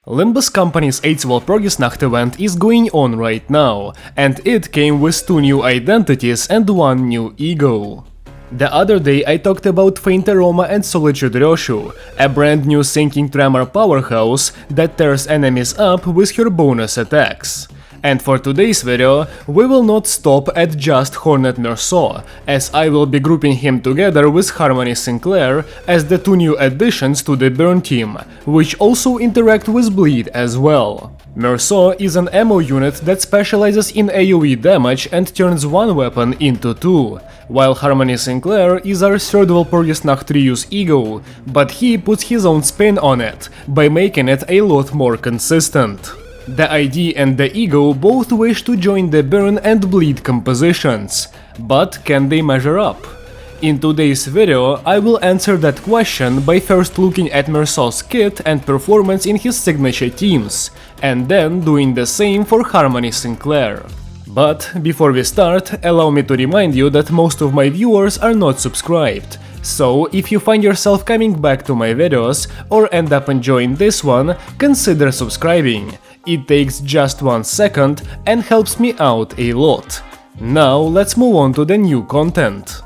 Limbus company's 8th Walpurgis-Night event is going on right now, and it came with 2 new identities and 1 new E.G.O. The other day I talked about Faint Aroma and Solitude Ryoshu, a brand new sinking tremor powerhouse that tears enemies up with her bonus attacks. And for today's video, we will not stop at just Hornet Meursault, as I will be grouping him together with Harmony Sinclair as the 2 new additions to the burn team, which also interact with bleed as well. Meursault is an ammo unit that specializes in AoE damage and turns one weapon into 2, while Harmony Sinclair is our 3rd Walpurgis-Night reuse E.G.O, but he puts his own spin on it, by making it a lot more consistent. The ID and the E.G.O both wish to join the burn and bleed compositions, but can they measure up? In today's video, I will answer that question by first looking at Meursault's kit and performance in his signature teams, and then doing the same for Harmony Sinclair. But before we start, allow me to remind you that most of my viewers are not subscribed. So, if you find yourself coming back to my videos or end up enjoying this one, consider subscribing. It takes just 1 second and helps me out a lot. Now let's move on to the new content.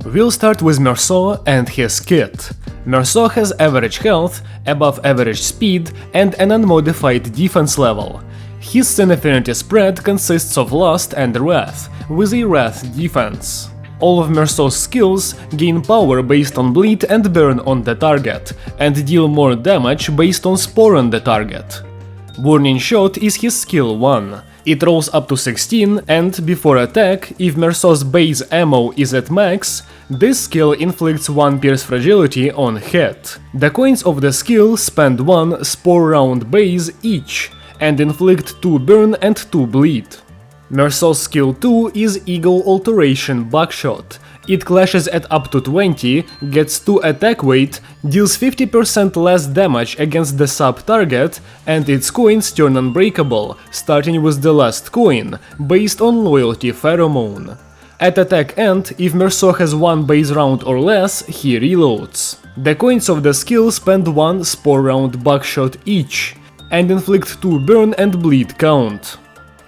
We'll start with Meursault and his kit. Meursault has average health, above average speed and an unmodified defense level. His Sin Affinity spread consists of Lust and Wrath, with a Wrath defense. All of Meursault's skills gain power based on bleed and burn on the target, and deal more damage based on spore on the target. Warning Shot is his skill 1. It rolls up to 16 and, before attack, if Meursault's base ammo is at max, this skill inflicts 1 pierce fragility on hit. The coins of the skill spend 1 spore round base each, and inflict 2 burn and 2 bleed. Meursault's skill 2 is E.G.O Alteration Buckshot. It clashes at up to 20, gets 2 attack weight, deals 50% less damage against the sub-target, and its coins turn unbreakable, starting with the last coin, based on Loyalty Pheromone. At attack end, if Meursault has 1 base round or less, he reloads. The coins of the skill spend 1 spore round buckshot each, and inflict 2 burn and bleed count.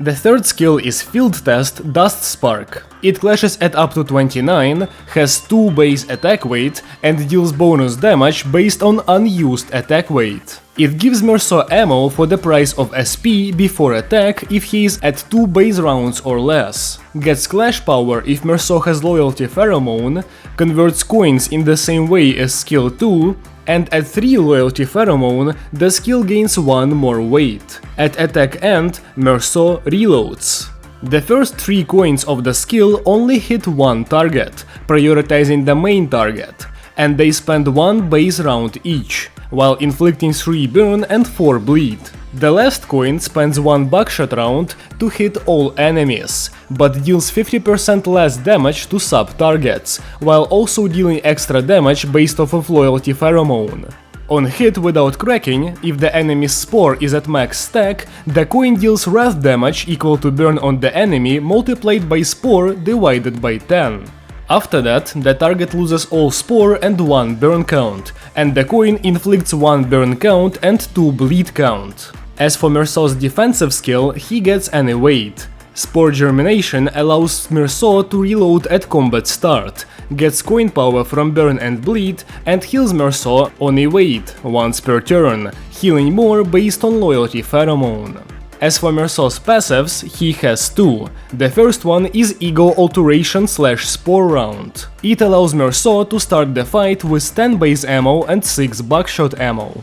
The 3rd skill is Field Test Dust Spark. It clashes at up to 29, has 2 base attack weight, and deals bonus damage based on unused attack weight. It gives Meursault ammo for the price of SP before attack if he is at 2 base rounds or less. Gets Clash Power if Meursault has Loyalty Pheromone, converts coins in the same way as skill 2, and at 3 Loyalty Pheromone, the skill gains 1 more weight. At attack end, Meursault reloads. The first 3 coins of the skill only hit 1 target, prioritizing the main target, and they spend 1 base round each, while inflicting 3 burn and 4 bleed. The last coin spends 1 buckshot round to hit all enemies, but deals 50% less damage to sub-targets, while also dealing extra damage based off of Loyalty Pheromone. On hit without cracking, if the enemy's spore is at max stack, the coin deals wrath damage equal to burn on the enemy multiplied by spore divided by 10. After that, the target loses all spore and 1 burn count, and the coin inflicts 1 burn count and 2 bleed count. As for Meursault's defensive skill, he gets any weight. Spore Germination allows Meursault to reload at combat start, gets coin power from burn and bleed, and heals Meursault on a weight once per turn, healing more based on Loyalty Pheromone. As for Meursault's passives, he has 2. The first one is E.G.O Alteration / Spore Round. It allows Meursault to start the fight with 10 base ammo and 6 buckshot ammo.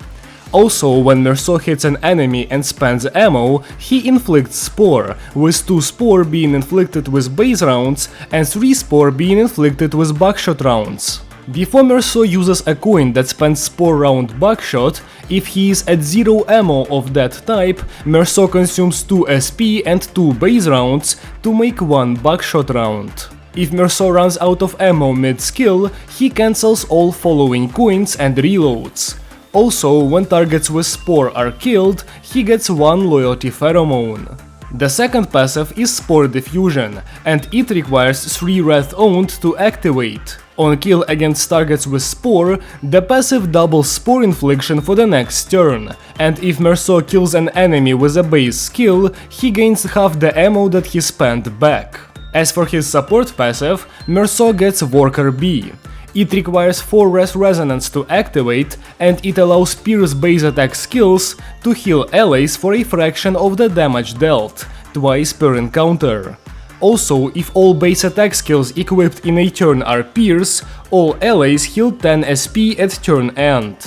Also, when Meursault hits an enemy and spends ammo, he inflicts Spore, with 2 Spore being inflicted with base rounds and 3 Spore being inflicted with buckshot rounds. Before Meursault uses a coin that spends Spore round buckshot, if he is at 0 ammo of that type, Meursault consumes 2 SP and 2 base rounds to make 1 buckshot round. If Meursault runs out of ammo mid-skill, he cancels all following coins and reloads. Also, when targets with Spore are killed, he gets 1 Loyalty Pheromone. The second passive is Spore Diffusion, and it requires 3 Wrath owned to activate. On kill against targets with Spore, the passive doubles Spore infliction for the next turn, and if Meursault kills an enemy with a base skill, he gains half the ammo that he spent back. As for his support passive, Meursault gets Worker B. It requires 4 Res Resonance to activate, and it allows Pierce base attack skills to heal allies for a fraction of the damage dealt, twice per encounter. Also, if all base attack skills equipped in a turn are Pierce, all allies heal 10 SP at turn end.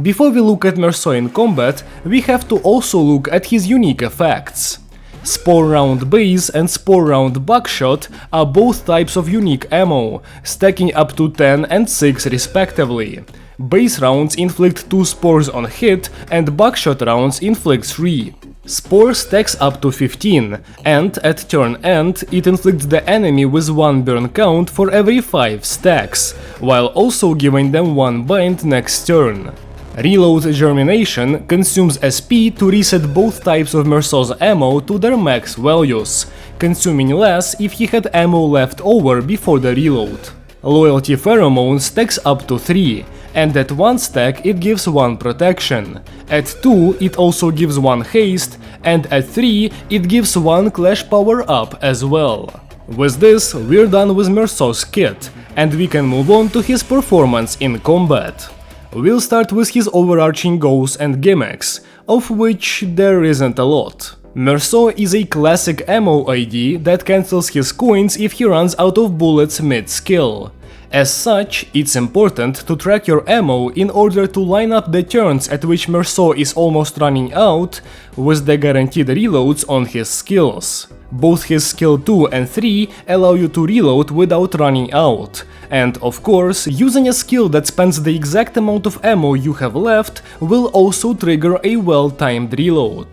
Before we look at Meursault in combat, we have to also look at his unique effects. Spore Round Base and Spore Round Buckshot are both types of unique ammo, stacking up to 10 and 6 respectively. Base rounds inflict 2 spores on hit, and Buckshot rounds inflict 3. Spore stacks up to 15, and at turn end it inflicts the enemy with 1 burn count for every 5 stacks, while also giving them 1 bind next turn. Reload Germination consumes SP to reset both types of Meursault's ammo to their max values, consuming less if he had ammo left over before the reload. Loyalty Pheromone stacks up to 3, and at 1 stack it gives 1 protection, at 2 it also gives 1 haste, and at 3 it gives 1 clash power up as well. With this, we're done with Meursault's kit, and we can move on to his performance in combat. We'll start with his overarching goals and gimmicks, of which there isn't a lot. Meursault is a classic ammo ID that cancels his coins if he runs out of bullets mid-skill. As such, it's important to track your ammo in order to line up the turns at which Meursault is almost running out with the guaranteed reloads on his skills. Both his skill 2 and 3 allow you to reload without running out, and of course, using a skill that spends the exact amount of ammo you have left will also trigger a well-timed reload.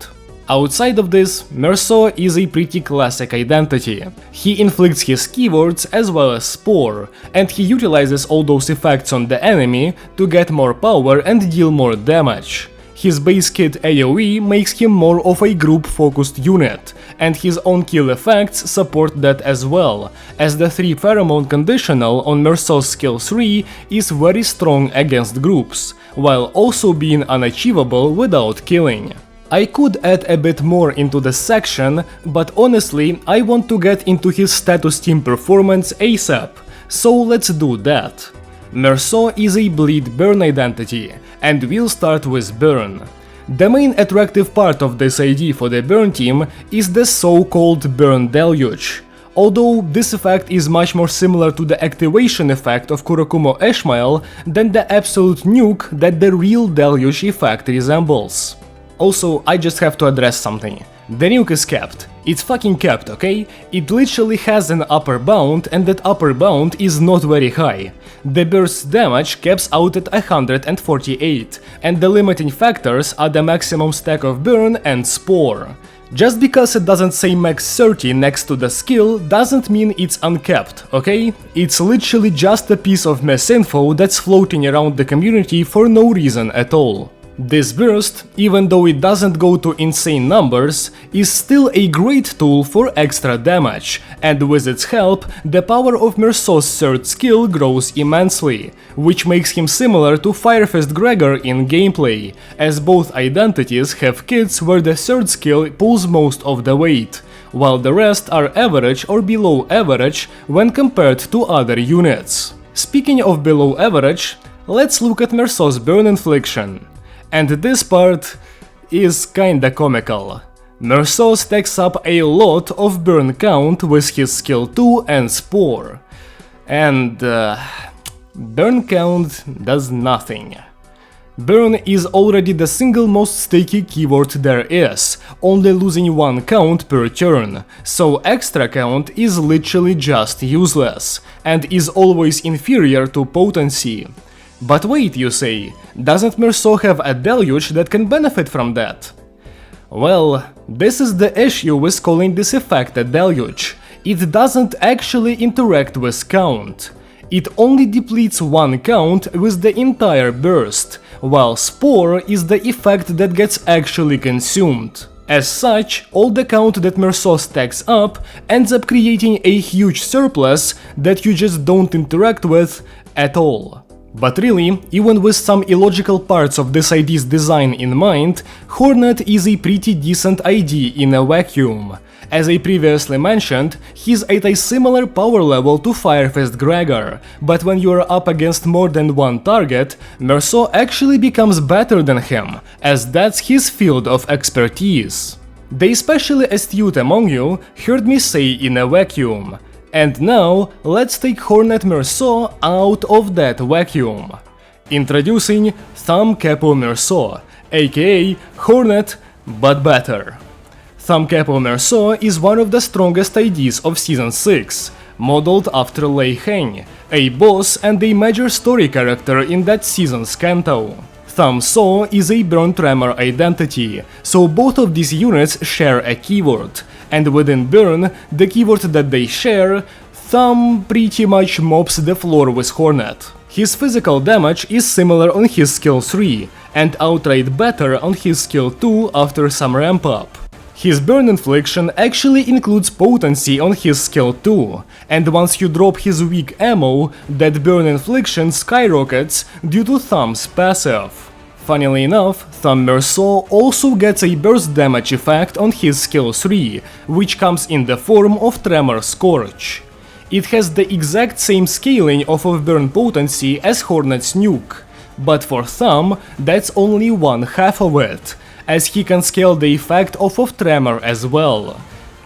Outside of this, Meursault is a pretty classic identity. He inflicts his keywords as well as Spore, and he utilizes all those effects on the enemy to get more power and deal more damage. His base kit AoE makes him more of a group-focused unit, and his own kill effects support that as well, as the 3 pheromone conditional on Meursault's skill 3 is very strong against groups, while also being unachievable without killing. I could add a bit more into this section, but honestly I want to get into his status team performance ASAP, so let's do that. Meursault is a bleed burn identity, and we'll start with burn. The main attractive part of this ID for the burn team is the so-called burn deluge. Although this effect is much more similar to the activation effect of Kurokumo Ishmael than the absolute nuke that the real deluge effect resembles. Also, I just have to address something. The nuke is capped. It's fucking capped, okay? It literally has an upper bound, and that upper bound is not very high. The burst damage caps out at 148, and the limiting factors are the maximum stack of burn and Spore. Just because it doesn't say max 30 next to the skill doesn't mean it's uncapped, okay? It's literally just a piece of misinfo that's floating around the community for no reason at all. This burst, even though it doesn't go to insane numbers, is still a great tool for extra damage, and with its help, the power of Meursault's third skill grows immensely, which makes him similar to Firefist Gregor in gameplay, as both identities have kits where the third skill pulls most of the weight, while the rest are average or below average when compared to other units. Speaking of below average, let's look at Meursault's burn infliction. And this part is kinda comical. Meursault stacks up a lot of burn count with his skill 2 and Spore. And burn count does nothing. Burn is already the single most sticky keyword there is, only losing 1 count per turn, so extra count is literally just useless, and is always inferior to potency. But wait, you say, doesn't Meursault have a deluge that can benefit from that? Well, this is the issue with calling this effect a deluge. It doesn't actually interact with count. It only depletes 1 count with the entire burst, while Spore is the effect that gets actually consumed. As such, all the count that Meursault stacks up ends up creating a huge surplus that you just don't interact with at all. But really, even with some illogical parts of this ID's design in mind, Hornet is a pretty decent ID in a vacuum. As I previously mentioned, he's at a similar power level to Firefist Gregor, but when you're up against more than one target, Meursault actually becomes better than him, as that's his field of expertise. The especially astute among you heard me say in a vacuum. And now, let's take Hornet Meursault out of that vacuum. Introducing Thumb Capo Meursault, aka Hornet, but better. Thumb Capo Meursault is one of the strongest IDs of Season 6, modeled after Lei Heng, a boss and a major story character in that season's canto. Thumb Saw is a Burn Tremor identity, so both of these units share a keyword, and within Burn, the keyword that they share, Thumb pretty much mops the floor with Hornet. His physical damage is similar on his skill 3, and outright better on his skill 2 after some ramp up. His burn infliction actually includes potency on his skill 2, and once you drop his weak ammo, that burn infliction skyrockets due to Thumb's passive. Funnily enough, Thumb Meursault also gets a burst damage effect on his skill 3, which comes in the form of Tremor Scorch. It has the exact same scaling of burn potency as Hornet's nuke, but for Thumb, that's only one half of it, as he can scale the effect of Tremor as well.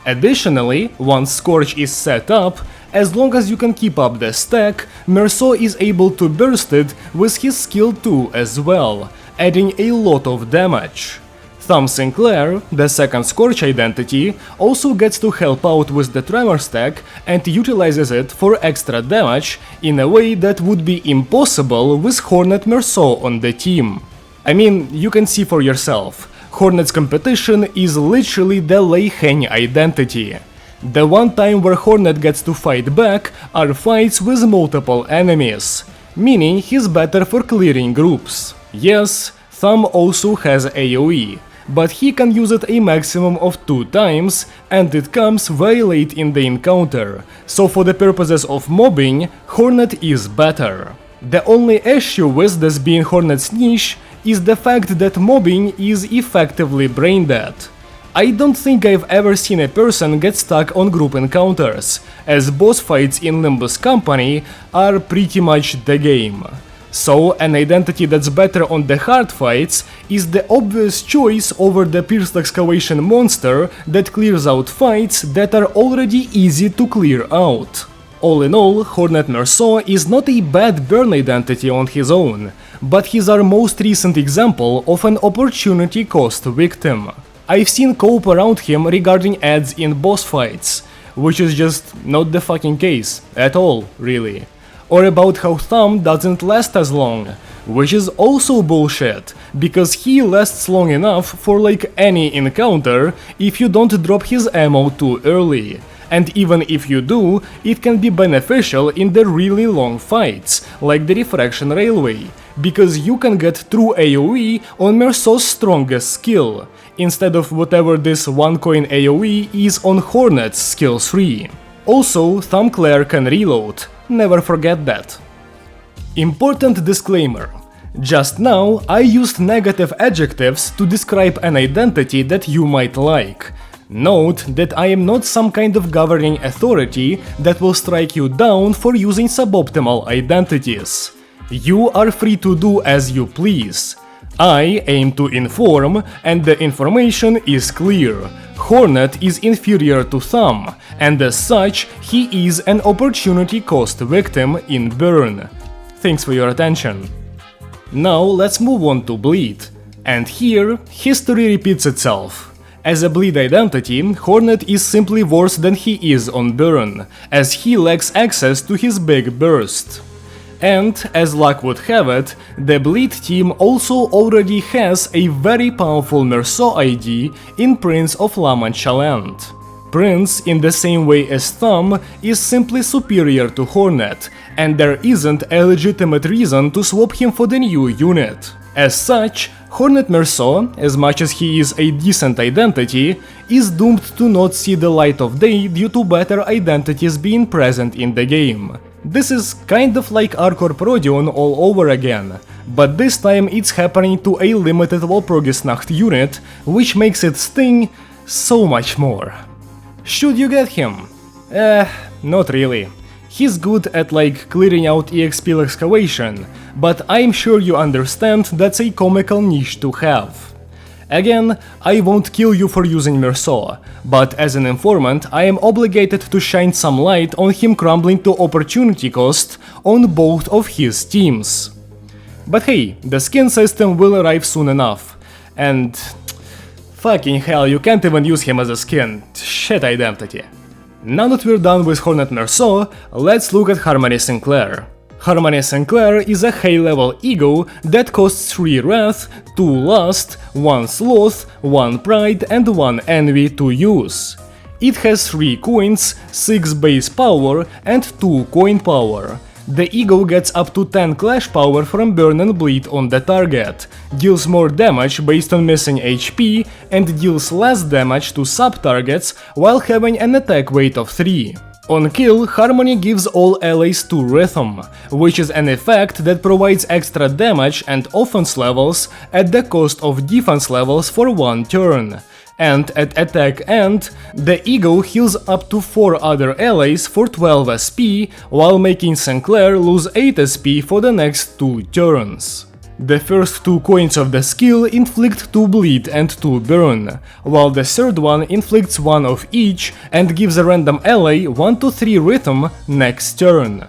Additionally, once Scorch is set up, as long as you can keep up the stack, Meursault is able to burst it with his skill 2 as well, adding a lot of damage. Thumb Sinclair, the second Scorch identity, also gets to help out with the Tremor stack and utilizes it for extra damage in a way that would be impossible with Hornet Meursault on the team. I mean, you can see for yourself, Hornet's competition is literally the Lei Heng identity. The one time where Hornet gets to fight back are fights with multiple enemies, meaning he's better for clearing groups. Yes, Thumb also has AoE, but he can use it a maximum of 2 times, and it comes very late in the encounter, so for the purposes of mobbing, Hornet is better. The only issue with this being Hornet's niche is the fact that mobbing is effectively brain dead. I don't think I've ever seen a person get stuck on group encounters, as boss fights in Limbus company are pretty much the game. So an identity that's better on the hard fights is the obvious choice over the Pierced Excavation monster that clears out fights that are already easy to clear out. All in all, Hornet Meursault is not a bad burn identity on his own, but he's our most recent example of an opportunity cost victim. I've seen cope around him regarding ads in boss fights, which is just not the fucking case at all, really. Or about how Thumb doesn't last as long, which is also bullshit, because he lasts long enough for like any encounter if you don't drop his ammo too early. And even if you do, it can be beneficial in the really long fights, like the Refraction Railway, because you can get true AoE on Meursault's strongest skill, instead of whatever this 1 coin AoE is on Hornet's skill 3. Also, Thumb Claire can reload, never forget that. Important disclaimer. Just now, I used negative adjectives to describe an identity that you might like. Note that I am not some kind of governing authority that will strike you down for using suboptimal identities. You are free to do as you please. I aim to inform, and the information is clear. Hornet is inferior to Thumb, and as such, he is an opportunity cost victim in Burn. Thanks for your attention. Now let's move on to Bleed. And here, history repeats itself. As a Bleed identity, Hornet is simply worse than he is on Burn, as he lacks access to his big burst. And, as luck would have it, the Bleed team also already has a very powerful Meursault ID in Prince of La Mancha Land. Prince, in the same way as Thumb, is simply superior to Hornet, and there isn't a legitimate reason to swap him for the new unit. As such, Hornet Meursault, as much as he is a decent identity, is doomed to not see the light of day due to better identities being present in the game. This is kind of like Arcor Prodion all over again, but this time it's happening to a limited Walpurgis-Night unit, which makes it sting so much more. Should you get him? Not really. He's good at like clearing out EXP excavation, but I'm sure you understand that's a comical niche to have. Again, I won't kill you for using Meursault, but as an informant I am obligated to shine some light on him crumbling to opportunity cost on both of his teams. But hey, the skin system will arrive soon enough, and fucking hell, you can't even use him as a skin. Shit identity. Now that we're done with Hornet Meursault, let's look at Harmony Sinclair. Harmony Sinclair is a high-level E.G.O that costs 3 Wrath, 2 Lust, 1 Sloth, 1 Pride and 1 Envy to use. It has 3 coins, 6 base power and 2 coin power. The E.G.O gets up to 10 clash power from burn and bleed on the target, deals more damage based on missing HP and deals less damage to sub-targets while having an attack weight of 3. On kill, Harmony gives all allies 2 Rhythm, which is an effect that provides extra damage and offense levels at the cost of defense levels for 1 turn. And at attack end, the E.G.O heals up to 4 other allies for 12 SP, while making Sinclair lose 8 SP for the next 2 turns. The first 2 coins of the skill inflict 2 bleed and 2 burn, while the third one inflicts 1 of each and gives a random ally 1 to 3 rhythm next turn.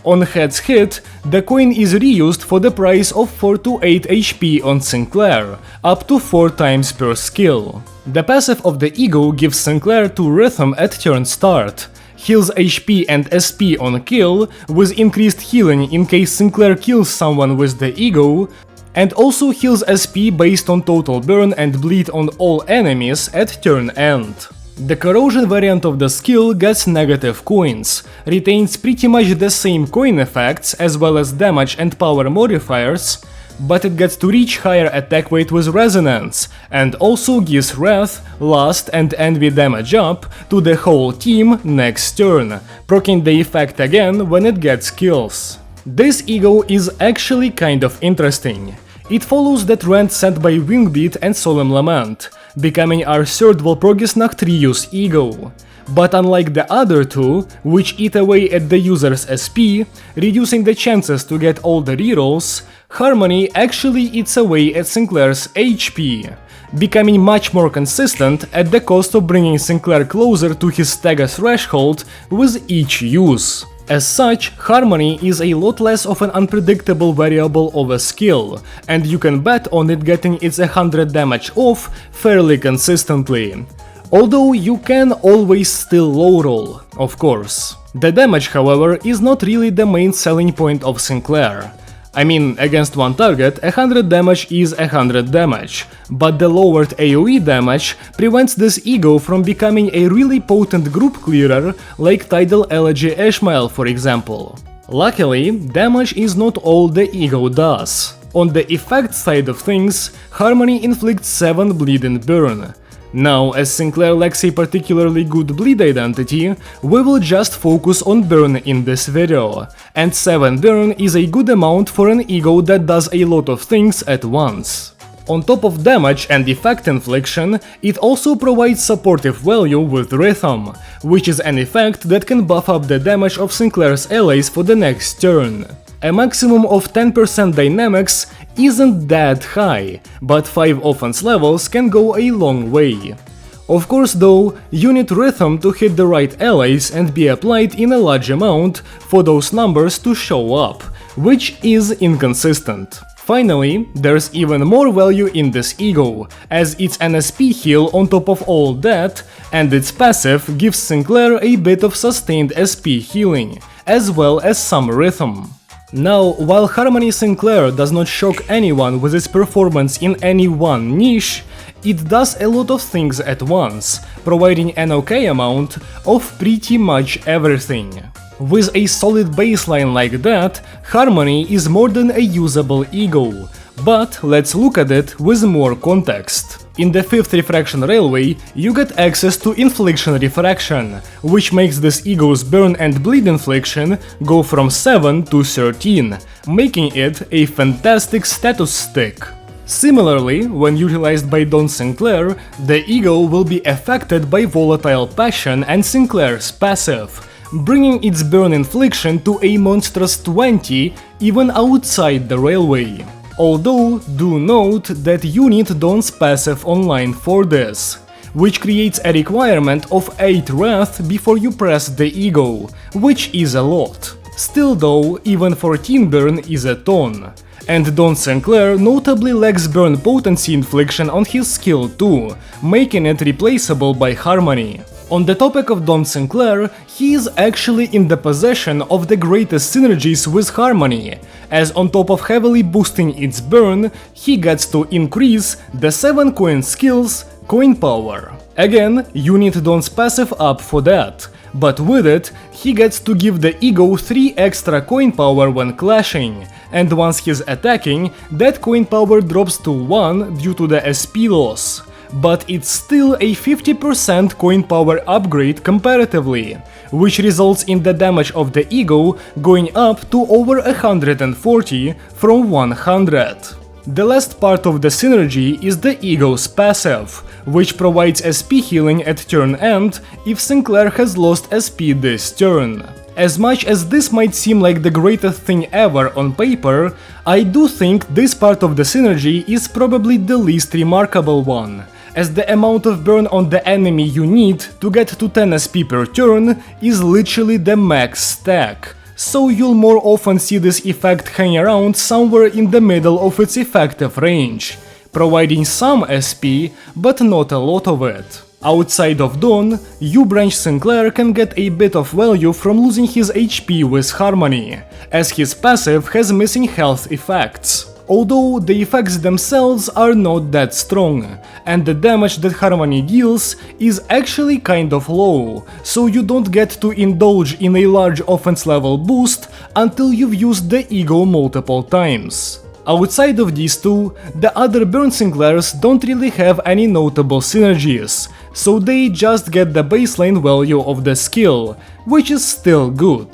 On heads hit, the coin is reused for the price of 4 to 8 HP on Sinclair, up to 4 times per skill. The passive of the E.G.O gives Sinclair 2 rhythm at turn start, heals HP and SP on kill, with increased healing in case Sinclair kills someone with the E.G.O, and also heals SP based on total burn and bleed on all enemies at turn end. The corrosion variant of the skill gets negative coins, retains pretty much the same coin effects as well as damage and power modifiers, but it gets to reach higher attack weight with resonance, and also gives Wrath, Lust and Envy damage up to the whole team next turn, proccing the effect again when it gets kills. This E.G.O is actually kind of interesting. It follows the trend set by Wingbeat and Solemn Lament, becoming our third Walpurgis-Night reuse E.G.O. But unlike the other two, which eat away at the user's SP, reducing the chances to get all the rerolls, Harmony actually eats away at Sinclair's HP, becoming much more consistent at the cost of bringing Sinclair closer to his stagger threshold with each use. As such, Harmony is a lot less of an unpredictable variable of a skill, and you can bet on it getting its 100 damage off fairly consistently. Although you can always still low roll, of course. The damage, however, is not really the main selling point of Sinclair. I mean, against one target, 100 damage is 100 damage, but the lowered AoE damage prevents this E.G.O from becoming a really potent group clearer like Tidal Elegy Ashmael, for example. Luckily, damage is not all the E.G.O does. On the effect side of things, Harmony inflicts 7 bleed and burn. Now, as Sinclair lacks a particularly good bleed identity, we will just focus on burn in this video, and 7 burn is a good amount for an E.G.O that does a lot of things at once. On top of damage and effect infliction, it also provides supportive value with Rhythm, which is an effect that can buff up the damage of Sinclair's allies for the next turn. A maximum of 10% dynamics isn't that high, but 5 offense levels can go a long way. Of course though, you need Rhythm to hit the right allies and be applied in a large amount for those numbers to show up, which is inconsistent. Finally, there's even more value in this E.G.O, as it's an SP heal on top of all that, and its passive gives Sinclair a bit of sustained SP healing, as well as some Rhythm. Now, while Harmony Sinclair does not shock anyone with its performance in any one niche, it does a lot of things at once, providing an okay amount of pretty much everything. With a solid baseline like that, Harmony is more than a usable E.G.O, but let's look at it with more context. In the 5th Refraction Railway, you get access to Infliction Refraction, which makes this E.G.O's burn and bleed infliction go from 7 to 13, making it a fantastic status stick. Similarly, when utilized by Don Sinclair, the E.G.O will be affected by Volatile Passion and Sinclair's passive, bringing its burn infliction to a monstrous 20 even outside the railway. Although, do note that you need Don's passive online for this, which creates a requirement of 8 Wrath before you press the E.G.O, which is a lot. Still though, even 14 burn is a ton. And Don Sinclair notably lacks burn potency infliction on his skill too, making it replaceable by Harmony. On the topic of Don Sinclair, he is actually in the possession of the greatest synergies with Harmony, as on top of heavily boosting its burn, he gets to increase the 7 coin skills coin power. Again, you need Don's passive up for that, but with it, he gets to give the E.G.O 3 extra coin power when clashing, and once he's attacking, that coin power drops to 1 due to the SP loss. But it's still a 50% coin power upgrade comparatively, which results in the damage of the E.G.O going up to over 140 from 100. The last part of the synergy is the E.G.O's passive, which provides SP healing at turn end if Sinclair has lost SP this turn. As much as this might seem like the greatest thing ever on paper, I do think this part of the synergy is probably the least remarkable one, as the amount of burn on the enemy you need to get to 10 SP per turn is literally the max stack, so you'll more often see this effect hang around somewhere in the middle of its effective range, providing some SP, but not a lot of it. Outside of Don, U-Branch Sinclair can get a bit of value from losing his HP with Harmony, as his passive has missing health effects. Although the effects themselves are not that strong, and the damage that Harmony deals is actually kind of low, so you don't get to indulge in a large offense level boost until you've used the E.G.O multiple times. Outside of these two, the other Burn Sinclairs don't really have any notable synergies, so they just get the baseline value of the skill, which is still good.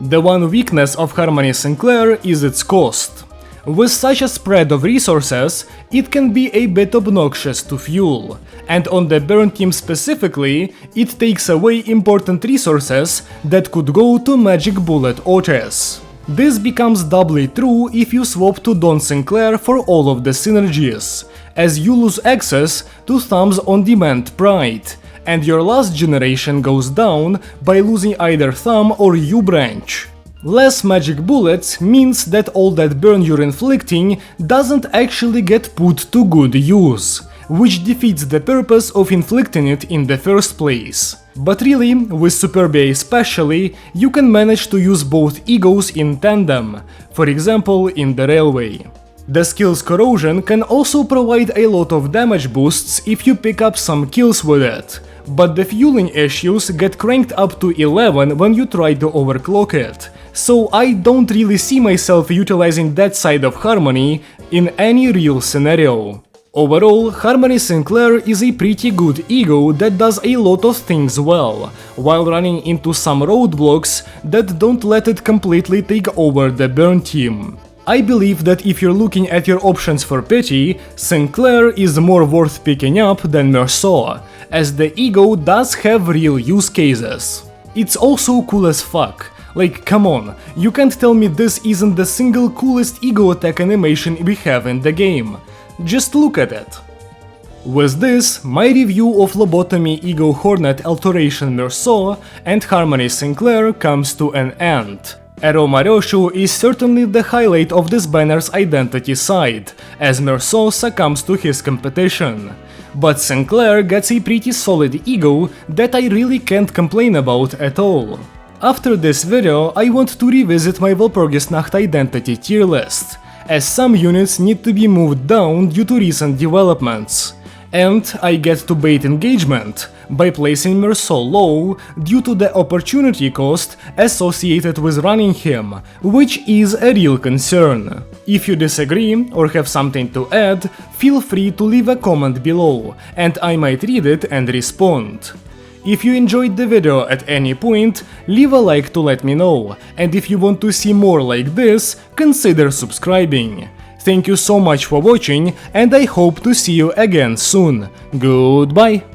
The one weakness of Harmony Sinclair is its cost. With such a spread of resources, it can be a bit obnoxious to fuel, and on the burn team specifically, it takes away important resources that could go to magic bullet Oches. This becomes doubly true if you swap to Don Sinclair for all of the synergies, as you lose access to Thumb's on-demand Pride, and your last generation goes down by losing either Thumb or U-Branch. Less magic bullets means that all that burn you're inflicting doesn't actually get put to good use, which defeats the purpose of inflicting it in the first place. But really, with Superbia especially, you can manage to use both E.G.Os in tandem, for example in the railway. The skill's Corrosion can also provide a lot of damage boosts if you pick up some kills with it, but the fueling issues get cranked up to 11 when you try to overclock it, so I don't really see myself utilizing that side of Harmony in any real scenario. Overall, Harmony Sinclair is a pretty good E.G.O that does a lot of things well, while running into some roadblocks that don't let it completely take over the burn team. I believe that if you're looking at your options for pity, Sinclair is more worth picking up than Meursault, as the E.G.O does have real use cases. It's also cool as fuck. Like, come on, you can't tell me this isn't the single coolest E.G.O attack animation we have in the game. Just look at it. With this, my review of Lobotomy E.G.O Hornet Alteration Meursault and Harmony Sinclair comes to an end. Aroma Ryoshu is certainly the highlight of this banner's identity side, as Meursault succumbs to his competition. But Sinclair gets a pretty solid E.G.O that I really can't complain about at all. After this video, I want to revisit my Walpurgis-Night identity tier list, as some units need to be moved down due to recent developments. And I get to bait engagement by placing Meursault low due to the opportunity cost associated with running him, which is a real concern. If you disagree or have something to add, feel free to leave a comment below, and I might read it and respond. If you enjoyed the video at any point, leave a like to let me know, and if you want to see more like this, consider subscribing. Thank you so much for watching, and I hope to see you again soon. Goodbye!